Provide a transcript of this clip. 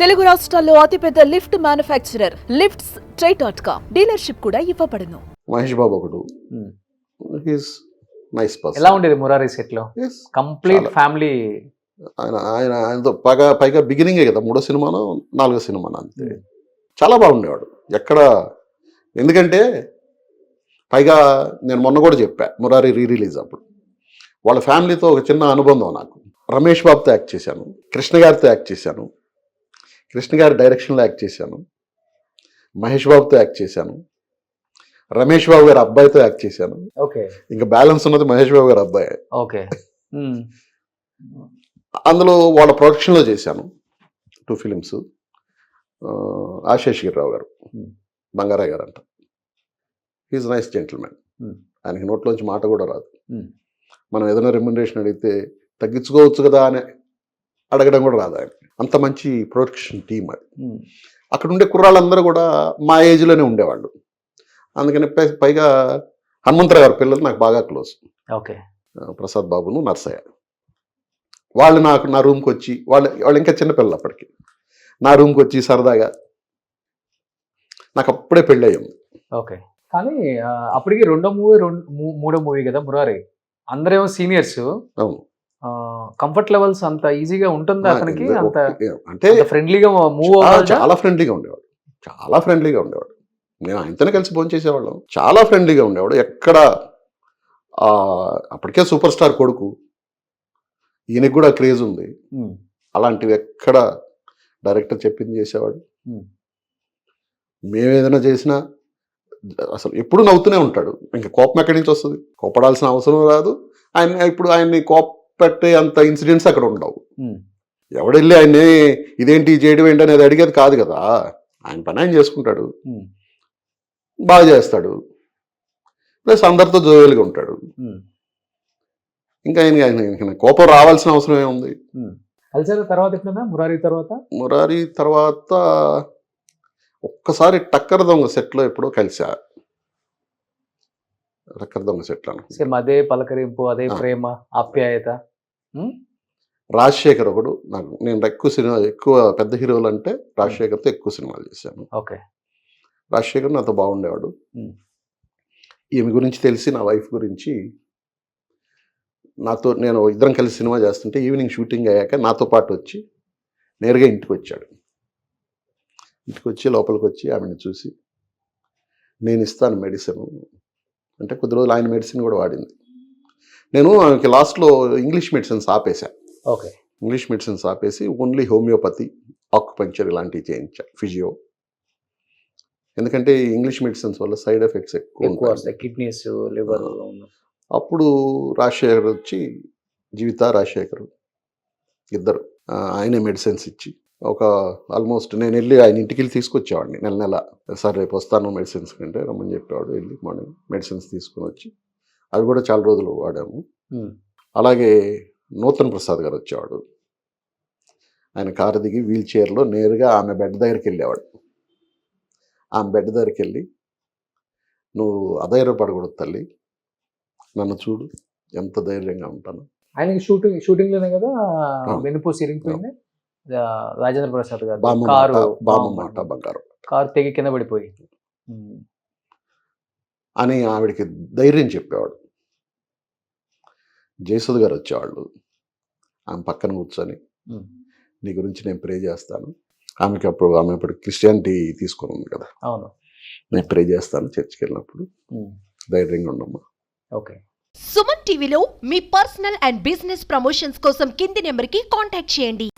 తెలుగు రాష్ట్రాల్లో అతిపెద్ద lift manufacturer lifts ట్రై.com dealership కూడా ఇవ్వబడును. మహేష్ బాబు ఒకడు, హీస్ నైస్ పర్సన్. ఎలా ఉండేది మురారి సెట్ లో? Complete family. ఆయనతో పైగా బిగినింగే కదా, 3వ సినిమానో 4వ సినిమానో అంతే. చాలా బాగుండేవాడు ఎక్కడ. ఎందుకంటే పైగా నేను మొన్న కూడా చెప్పా, మురారి రిలీజ్ అప్పుడు వాళ్ళ ఫ్యామిలీతో ఒక చిన్న అనుబంధం నాకు. రమేష్ బాబుతో యాక్ట్ చేశాను, కృష్ణ గారితో యాక్ట్ చేశాను, కృష్ణ గారి డైరెక్షన్లో యాక్ట్ చేశాను, మహేష్ బాబుతో యాక్ట్ చేశాను, రమేష్ బాబు గారి అబ్బాయితో యాక్ట్ చేశాను. ఓకే, ఇంకా బ్యాలెన్స్ ఉన్నది మహేష్ బాబు గారి అబ్బాయి. ఓకే. అందులో వాళ్ళ ప్రొడక్షన్లో చేశాను 2 ఫిలిమ్స్. ఆశేష్ గిరిరావు గారు, బంగారాయ్ గారు అంట. He is nice gentleman. ఆయనకి నోట్లోంచి మాట కూడా రాదు. మనం ఏదైనా రెమ్యునరేషన్ అడిగితే తగ్గించుకోవచ్చు కదా అని అడగడం కూడా రాదు ఆయన. అంత మంచి ప్రొడక్షన్ టీమ్ అది. అక్కడ ఉండే కుర్రాళ్ళందరూ కూడా మా ఏజ్లోనే ఉండేవాళ్ళు. అందుకని పైగా హనుమంతరావు గారి పిల్లలు నాకు బాగా క్లోజ్. ఓకే, ప్రసాద్ బాబును, నర్సయ్య. వాళ్ళు నా రూమ్కి వచ్చి, వాళ్ళు ఇంకా చిన్నపిల్లలు అప్పటికి, నా రూమ్కి వచ్చి సరదాగా, నాకు అప్పుడే పెళ్ళి అయ్యింది. ఓకే. కానీ అప్పటికి మూడో మూవీ కదా మురారి. అందరేమో సీనియర్స్. అవును. కంఫర్ట్ లెవెల్స్ అంత ఈజీగా ఉంటుందా అతనికి? అంత అంటే ఫ్రెండ్లీగా మూవ్ అవ్వాలి. చాలా ఫ్రెండ్లీగా ఉండేవాడు, చాలా ఫ్రెండ్లీగా ఉండేవాడు. నేను ఆయనతోనే కలిసి భోజనం చేసేవాళ్ళం. చాలా ఫ్రెండ్లీగా ఉండేవాడు. ఎక్కడ అప్పటికే సూపర్ స్టార్ కొడుకు, ఈయనకి కూడా క్రేజ్ ఉంది. అలాంటివి ఎక్కడ డైరెక్టర్ చెప్పింది చేసేవాడు. మేమేదైనా చేసినా అసలు ఎప్పుడు నవ్వుతూనే ఉంటాడు. ఇంకా కోపం ఎక్కడి నుంచి వస్తుంది? కోపడాల్సిన అవసరం రాదు. ఆయన్ని కోపపెట్టే అంత ఇన్సిడెంట్స్ అక్కడ ఉండవు. ఎవడెళ్ళి ఆయన్ని ఇదేంటి చేయడం ఏంటి అనేది అడిగేది కాదు కదా. ఆయన పని ఆయన చేసుకుంటాడు, బాగా చేస్తాడు, ప్లస్ అందరితో జోయల్గా ఉంటాడు. ఇంకా ఆయన కోపం రావాల్సిన అవసరం ఏముంది? కలిసారు తర్వాత ఎప్పుడైనా మురారి తర్వాత ఒక్కసారి టక్కర్ దొంగ సెట్లో ఎప్పుడో కలిసా. టక్కర్ దొంగ సెట్లో అదే పలకరింపు, అదే ప్రేమ, ఆప్యాయత. రాజశేఖర్ ఒకడు నాకు, నేను ఎక్కువ పెద్ద హీరోలు అంటే రాజశేఖర్తో ఎక్కువ సినిమాలు చేశాను. ఓకే. రాజశేఖర్ నాతో బాగుండేవాడు. ఈమె గురించి తెలిసి, నా వైఫ్ గురించి, నేను ఇద్దరం కలిసి సినిమా చేస్తుంటే ఈవినింగ్ షూటింగ్ అయ్యాక నాతో పాటు వచ్చి నేరుగా ఇంటికి వచ్చాడు. ఇంటికి వచ్చి లోపలికి వచ్చి ఆమెను చూసి, నేను ఇస్తాను మెడిసిన్ అంటే, కొద్ది రోజులు ఆయన మెడిసిన్ కూడా వాడింది. నేను ఆమెకి లాస్ట్లో ఇంగ్లీష్ మెడిసిన్స్ ఆపేశా. ఓకే. ఇంగ్లీష్ మెడిసిన్స్ ఆపేసి ఓన్లీ హోమియోపతి, ఆక్యుపంక్చర్ ఇలాంటివి చేయించా, ఫిజియో. ఎందుకంటే ఇంగ్లీష్ మెడిసిన్స్ వల్ల సైడ్ ఎఫెక్ట్స్ ఎక్కువ, కిడ్నీస్, లివర్. అప్పుడు రాజశేఖర్ వచ్చి, జీవిత రాజశేఖర్ ఇద్దరు ఆయనే మెడిసిన్స్ ఇచ్చి, ఒక ఆల్మోస్ట్ నేను వెళ్ళి ఆయన ఇంటికి వెళ్ళి తీసుకొచ్చేవాడిని నెల. సార్ రేపు వస్తాను మెడిసిన్స్ కంటే రమ్మని చెప్పేవాడు. వెళ్ళి మార్నింగ్ మెడిసిన్స్ తీసుకుని వచ్చి అవి కూడా చాలా రోజులు వాడాము. అలాగే నూతన్ ప్రసాద్ గారు వచ్చేవాడు. ఆయన కారు దిగి వీల్ చైర్లో నేరుగా ఆమె బెడ్ దగ్గరికి వెళ్ళేవాడు. ఆమె బెడ్ దగ్గరికి వెళ్ళి, నువ్వు అధైర్యపడకూడదు తల్లి, నన్ను చూడు ఎంత ధైర్యంగా ఉంటాను. ఆయనకి షూటింగ్ లోనే కదా వెనుపూసి ఇరిగిపోయింది. రాజేంద్ర ప్రసాద్ గారు బామ్మాట బంగారం కారు తెగి కింద పడిపోయి అని ఆవిడకి ధైర్యం చెప్పేవాడు. జయసుధ గారు వచ్చేవాళ్ళు, ఆమె పక్కన కూర్చొని, నీ గురించి నేను ప్రే చేస్తాను. ఆమె ఇప్పుడు క్రిస్టియానిటీ తీసుకొని ఉంది కదా. అవును. నేను ప్రే చేస్తాను చర్చికి వెళ్ళినప్పుడు, ధైర్యంగా ఉండమ్మా. ఓకే. సుమన్ టీవీలో మీ పర్సనల్ అండ్ బిజినెస్ ప్రమోషన్స్ కోసం కింది నెంబర్కి కాంటాక్ట్ చేయండి.